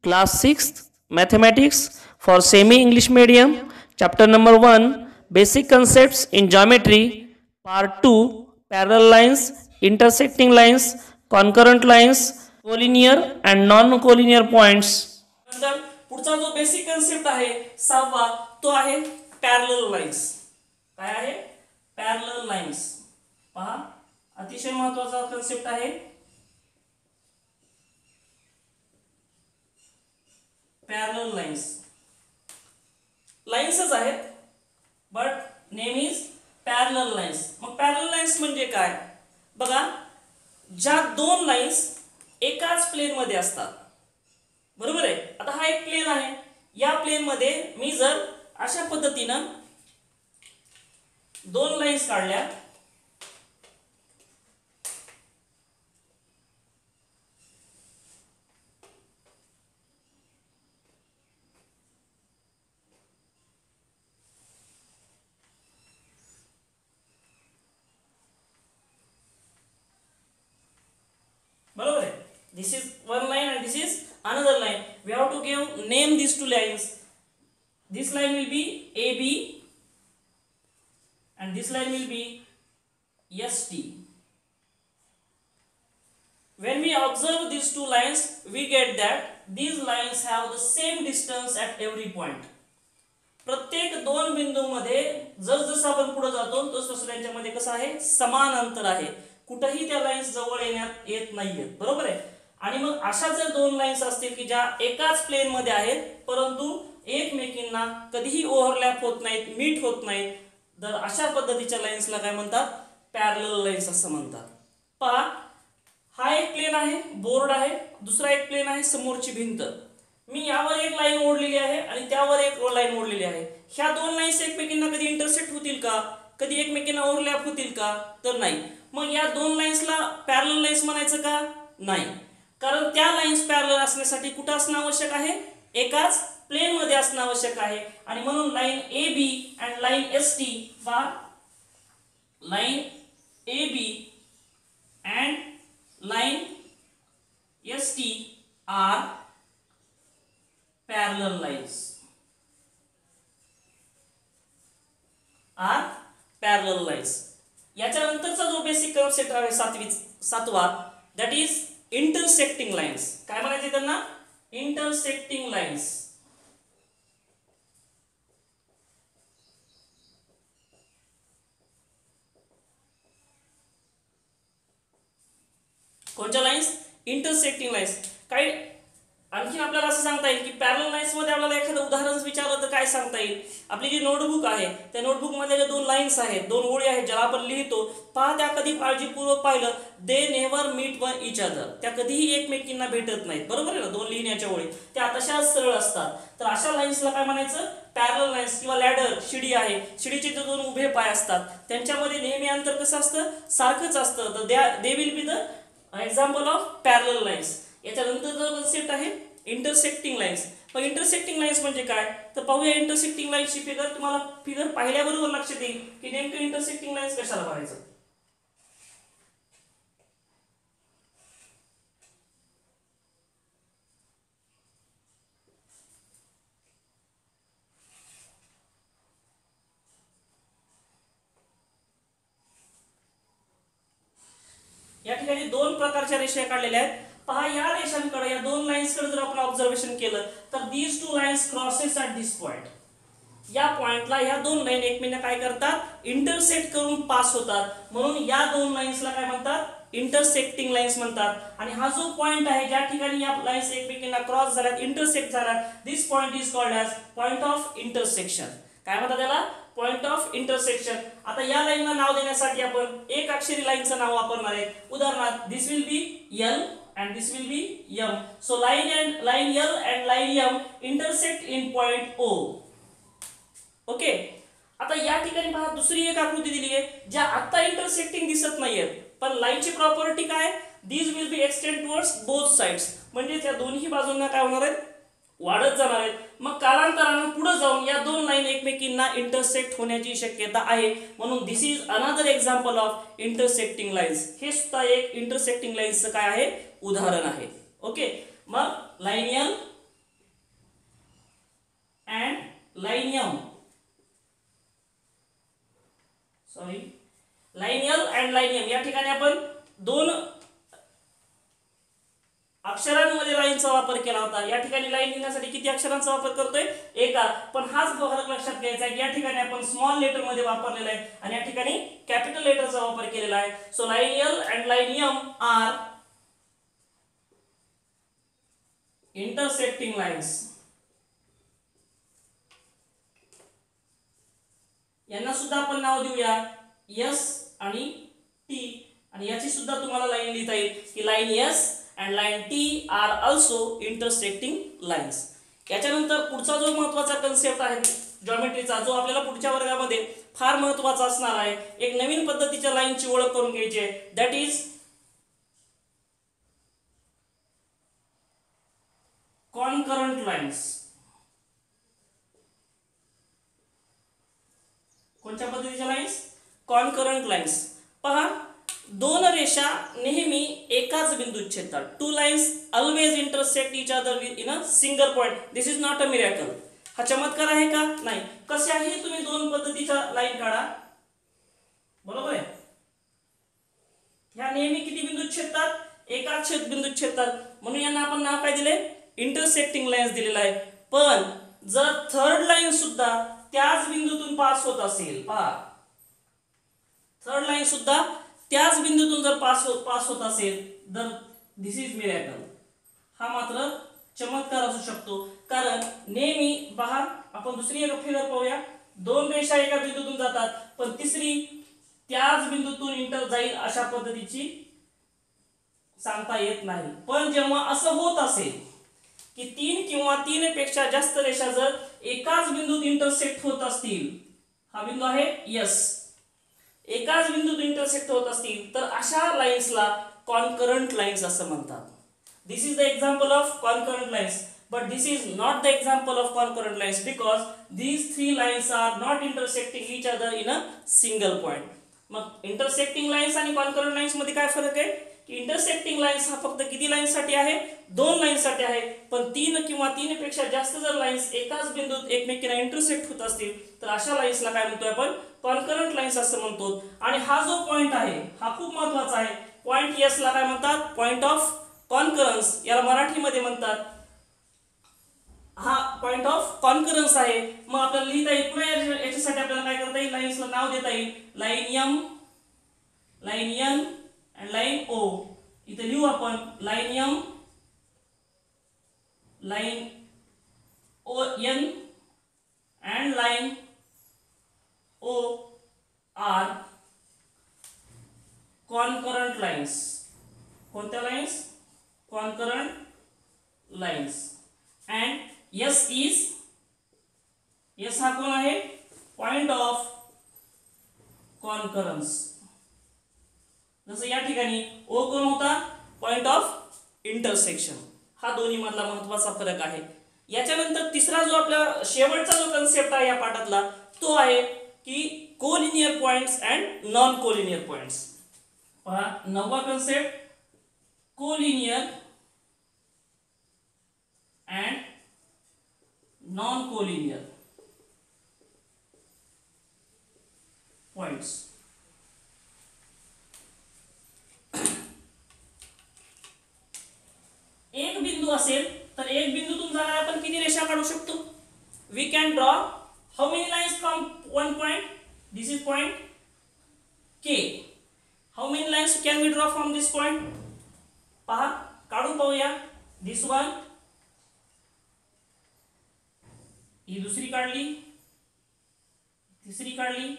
Class 6th Mathematics for Semi English Medium, Chapter number 1 Basic Concepts in Geometry, Part 2 Parallel Lines, Intersecting Lines, Concurrent Lines, Collinear and Non-Collinear Points. नंतर पुढचा जो basic concept आहे 6वा तो आहे parallel lines. काय आहे? Parallel lines. पहा अतिशय महत्त्वाचा कन्सेप्ट आहे. पॅरलल लाईन्स लाईन्सच आहेत but name is parallel lines. मग पॅरलल लाईन्स म्हणजे काय? बघा, ज्या दोन लाईन्स एकाच प्लेन मध्ये असतात, बरोबर आहे. आता हा एक प्लेन आहे, या प्लेन मध्ये मी जर अशा पद्धतीनं दोन लाईन्स काढल्या, बरोबर आहे. This is one line and this is another line. We have to give name these two lines. This line will be AB and this line will be ST. When we observe these two lines, we get that these lines have the same distance at every point. प्रत्येक दोन बिंदूमध्ये जसजसं आपण पुढे जातो तसं त्यांच्यामध्ये कसं आहे, समान अंतर आहे. कुठेही त्या लाईन्स जवळ येत नाहीयेत, बरोबर आहे. आणि मग अशा जर दोन लाईन्स असतील की ज्या एकाच प्लेन मध्ये आहेत परंतु एकमेकींना कधीही ओव्हरलॅप होत नाहीत, मीट होत नाहीत, तर अशा पद्धतीच्या लाईन्सला काय म्हणतात? पॅरलल लाईन्स असं म्हणतात. पहा, हा एक प्लेन आहे, बोर्ड आहे, दुसरा एक प्लेन आहे, समोरची भिंत. मी यावर एक लाईन ओढलेली आहे आणि त्यावर एक लाईन ओढलेली आहे. ह्या दोन लाईन्स एकमेकींना कधी इंटरसेक्ट होतील का? कधी एकमेकींना ओव्हरलॅप होतील का? तर नाही. मग या दोन लाईन्सला पॅरलल लाईन्स म्हणायचं का? नाही. कारण त्या लाईन्स पॅरलल असण्यासाठी कुठं असणं आवश्यक आहे? एकाच प्लेन मध्ये असणं आवश्यक आहे. आणि म्हणून line A B and line S T पहा, line A B and line S T are parallel lines. Are parallel lines. याच्यानंतरचा जो बेसिक कन्सेप्ट आहे सातवा, दॅट इज इंटरसेक्टिंग लाईन्स. काय म्हणायचे त्यांना? Intersecting lines. कोणत्या लाईन्स? Intersecting lines. काही आणखी आपल्याला असं सांगता येईल की पॅरलल लाईन्स मध्ये आपल्याला एखादं उदाहरण विचारलं तर काय सांगता येईल? आपली जी नोटबुक आहे त्या नोटबुक मध्ये ज्या दोन लाईन्स आहेत, दोन ओळी आहेत ज्याला आपण लिहितो, पहा त्या कधी काळजीपूर्वक पाहिलं, they never meet one each other. त्या कधीही एकमेकींना भेटत नाहीत, बरोबर आहे ना. दोन लिहिण्याच्या ओळी त्या तशाच सरळ असतात. तर अशा लाईन्सला काय म्हणायचं? Parallel lines. किंवा लॅडर, शिडी आहे, शिडीचे जे दोन उभे पाय असतात त्यांच्यामध्ये नेहमी अंतर कसं असतं? सारखंच असतं. तर they will be the example of parallel lines. याच्यानंतर जो कन्सेप्ट आहे इंटरसेक्टिंग लाईन्स. मग इंटरसेक्टिंग लाईन्स म्हणजे काय? तर पाहूया इंटरसेक्टिंग लाईन्सची फिगर. तुम्हाला फिगर पाहिल्याबरोबर लक्षात येईल की नेमकं इंटरसेक्टिंग लाईन्स कशाला पाहायचं. या ठिकाणी दोन प्रकारच्या रेषा काढलेल्या आहेत. पहा, या रेषांकडे, या दोन लाईन्स कडे जर आपण ऑब्झर्वेशन केलं तर these two lines crosses at this point. या पॉइंटला ह्या दोन लाईन एकमेकांना काय करतात? इंटरसेक्ट करून पास होतात. म्हणून या दोन लाईन्सला काय म्हणतात? इंटरसेक्टिंग लाईन्स म्हणतात. आणि हा जो पॉइंट आहे ज्या ठिकाणी या लाईन्स एकमेकांना क्रॉस झाल्यात, इंटरसेक्ट झाल्यात, this point is called as point of intersection. काय म्हणतात त्याला? Point of intersection. आता या लाईनला नाव देण्यासाठी आपण एक अक्षरी लाईनचं नाव वापरणार आहे. उदाहरणार्थ this will be L and this will be M. So line L and line M intersect in point O. Okay. आता या ठिकाणी पहा, दुसरी एक आकृती दिली आहे ज्या आता इंटरसेक्टिंग दिसत नाहीयेत, पण लाईनची प्रॉपर्टी काय? These will be extend towards both sides. म्हणजे त्या दोन्ही बाजूंना काय होणार आहे? वाढत जाणार आहेत. मग कालांतराने पुढे जाऊन या दोन लाईन एकमेकींना इंटरसेक्ट होण्याची शक्यता आहे. म्हणून this is another example of intersecting lines. हे सुद्धा एक इंटरसेक्टिंग लाईन्सचं काय आहे? उदाहरण आहे. ओके. मग line L line M, sorry line L and line M, या ठिकाणी आपण दोन अक्षरांमध्ये लाईनचा वापर केला होता. या ठिकाणी लाईन लिहिण्यासाठी किती अक्षरांचा वापर करतोय? एका. पण हाच फरक लक्षात घ्यायचा आहे की या ठिकाणी आपण स्मॉल लेटर मध्ये वापरलेला आहे आणि या ठिकाणी कॅपिटल लेटरचा वापर केलेला आहे. So line L and line M are intersecting lines. यांना सुद्धा आपण नाव देऊया एस आणि टी, आणि याची सुद्धा तुम्हाला लाईन लिहिता येईल की line S and line T are also intersecting lines. याच्यानंतर पुढचा जो महत्त्वाचा कन्सेप्ट आहे जॉमेट्रीचा, जो आपल्याला पुढच्या वर्गामध्ये फार महत्त्वाचा असणार आहे, एक नवीन पद्धतीच्या लाईनची ओळख करून घ्यायची आहे, दॅट इज कॉन्करंट लाईन्स. कोणत्या पद्धतीच्या लाईन्स? Concurrent lines. पहा, दोन रेषा नेहमी एकाच बिंदूत छेदतात. Two lines always intersect each other in a single point. This is not a miracle. हा चमत्कार आहे का? नाही. कशाही तुम्ही दोन पद्धतीच्या लाईन काढा, बरोबर आहे, ह्या नेहमी किती बिंदूत छेदतात? एकाच छेद बिंदूत छेदतात. म्हणून यांना आपण नाव काय दिले? इंटरसेक्टिंग लाईन्स दिलेलं आहे. पण जर थर्ड लाईन सुद्धा त्याच बिंदूतून पास होत असेल, पहा, थर्ड लाईन सुद्धा त्याच बिंदूतून जर पास होत असेल तर दिस इज मिरॅकल. हा मात्र चमत्कार असू शकतो. कारण नेहमी पहा, आपण दुसरी एक फिगर पाहूया. दोन रेषा एका बिंदूतून जातात पण तिसरी त्याच बिंदूतून इंटर जाईल अशा पद्धतीची सांगता येत नाही. पण जेव्हा असं होत असेल की तीन किंवा तीन पेक्षा जास्त रेषा जर एकाच बिंदूत इंटरसेक्ट होत असतील, हा बिंदू आहे यस, एकाच बिंदूत इंटरसेक्ट होत असतील तर अशा लाईन्सला कॉन्करंट लाईन्स असं म्हणतात. This is the example of concurrent lines, but this is not the example of concurrent lines because these three lines are not intersecting each other in a single point. मग intersecting lines आणि concurrent lines मध्ये काय फरक आहे की intersecting lines हा फक्त किती लाईन्स साठी आहे? दोन लाईन्स साठी आहे. पण तीन किंवा तीन पेक्षा जास्त जर लाईन्स एकाच बिंदूत एकमेकींना इंटरसेक्ट होत असतील तर अशा लाईन्सला काय म्हणतोय आपण? कॉन्करंट लाईन्स असं म्हणतो. आणि हा जो पॉइंट आहे हा खूप महत्त्वाचा आहे. पॉइंट एस ला काय म्हणतात? Point of concurrence. याला मराठीमध्ये म्हणतात, हा पॉइंट ऑफ कॉन्करन्स आहे. मग आपल्याला लिहिता येईल पुन्हा याच्यासाठी आपल्याला काय करता येईल? लाईन्सला नाव देता येईल. Line M, line N and line O. इथे लिहू आपण line M, line O N and line O are concurrent lines. कोणत्या lines? Concurrent lines. And S is, S हा कोण आहे? Point of concurrence. जसं या ठिकाणी ओ कोण होता? Point of intersection. हा दोन्ही मधला महत्त्वाचा फरक आहे. याच्यानंतर तिसरा जो आपला शेवटचा जो कन्सेप्ट आहे या पाठातला तो आहे की collinear points and non collinear points. पहा, नववा concept collinear and non collinear points. एक बिंदू असेल तर एक बिंदूतून जाणाऱ्या आपण किती रेषा काढू शकतो? We can draw how many lines from one point? This is point K. How many lines can we draw from this point? पहा, काढून पाहूया. दिस वन, ही दुसरी काढली, तिसरी काढली.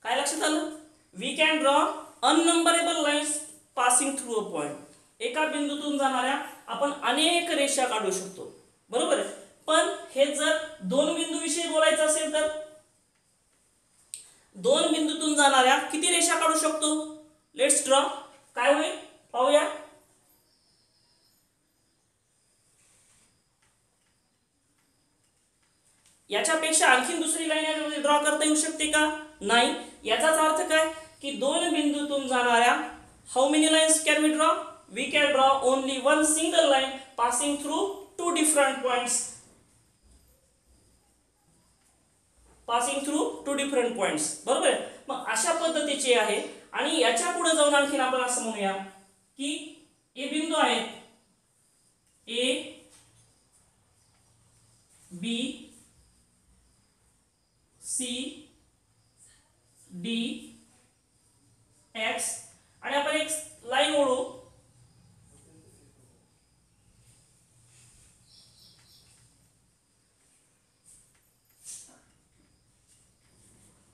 काय लक्षात आलं? We can draw unnumberable lines passing through a point. एका बिंदूतून जाणाऱ्या आपण अनेक रेषा काढू शकतो, बरोबर आहे. पण हे जर दोन बिंदू विषयी बोलायचं असेल तर दोन बिंदूतून जाणाऱ्या किती रेषा काढू शकतो? Let's draw. काय होईल पाहूया. याच्यापेक्षा आणखी दुसरी लाईन याच्यामध्ये ड्रॉ करता येऊ शकते का? नाही. याचाच अर्थ काय की दोन बिंदूतून जाणाऱ्या how many lines can we draw? We can draw only one single line passing through two different points. Passing through two different points, बरोबर आहे. मग अशा पद्धतीचे आहे. आणि याच्या पुढे जाऊन आणखीन आपण असं म्हणूया की ए बिंदू आहेत, A B C D X, आणि आपण एक लाईन ओढू.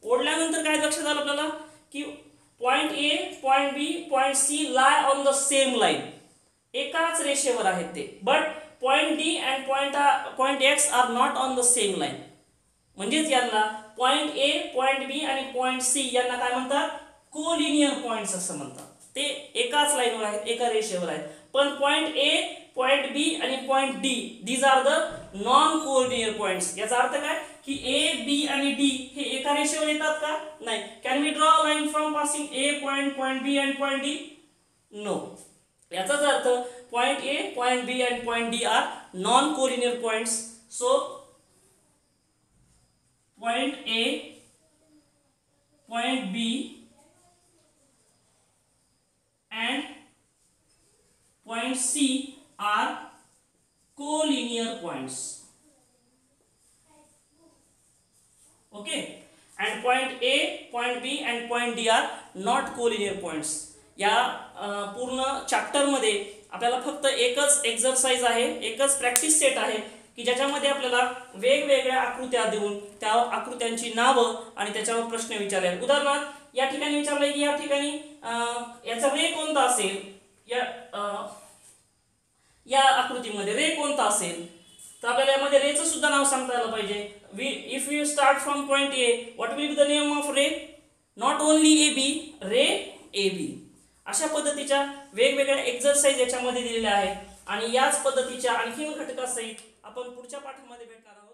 ओढल्यानंतर काय लक्षात आलं आपल्याला की point A, point B, point C lie on the same line, एकाच रेषेवर आहेत ते. But point D and point X are not on the same line. म्हणजेच यांना पॉइंट ए, पॉइंट बी आणि पॉइंट सी यांना काय म्हणतात, कोलिनियर पॉइंट्स असं म्हणतात. ते एकाच लाईनवर आहेत, एका रेषेवर आहेत. पण पॉइंट ए, पॉइंट बी आणि point D, these are the non collinear points. याचा अर्थ काय की ए, बी आणि डी हे एका रेषेवर येतात का, नाही. Can we draw a line from passing A point B and point D, no. याचाच अर्थ point A, point B and point D are non collinear points. So point A, point B and point C are collinear points. Okay, and point A, point B and point D are not collinear points. या पूर्ण chapter मध्ये आपल्याला फक्त एकच exercise आहे, एकच practice set आहे की ज्याच्यामध्ये आपल्याला वेगवेगळ्या आकृत्या देऊन त्या आकृत्यांची नावं आणि त्याच्यावर प्रश्न विचारले. उदाहरणार्थ या ठिकाणी विचारलंय की या ठिकाणी याचा रे कोणता असेल, या आकृतीमध्ये रे कोणता असेल, तर आपल्याला यामध्ये रेचं सुद्धा नाव सांगता आलं पाहिजे. If you start from point A, what will be the name of ray, not only A B, ray A B. अशा पद्धतीच्या वेगवेगळ्या एक्सरसाइज याच्यामध्ये दिलेल्या आहेत. आणि याच पद्धतीच्या आणखीन घटकासहित आपण पुढच्या पाठामध्ये भेटणार आहोत.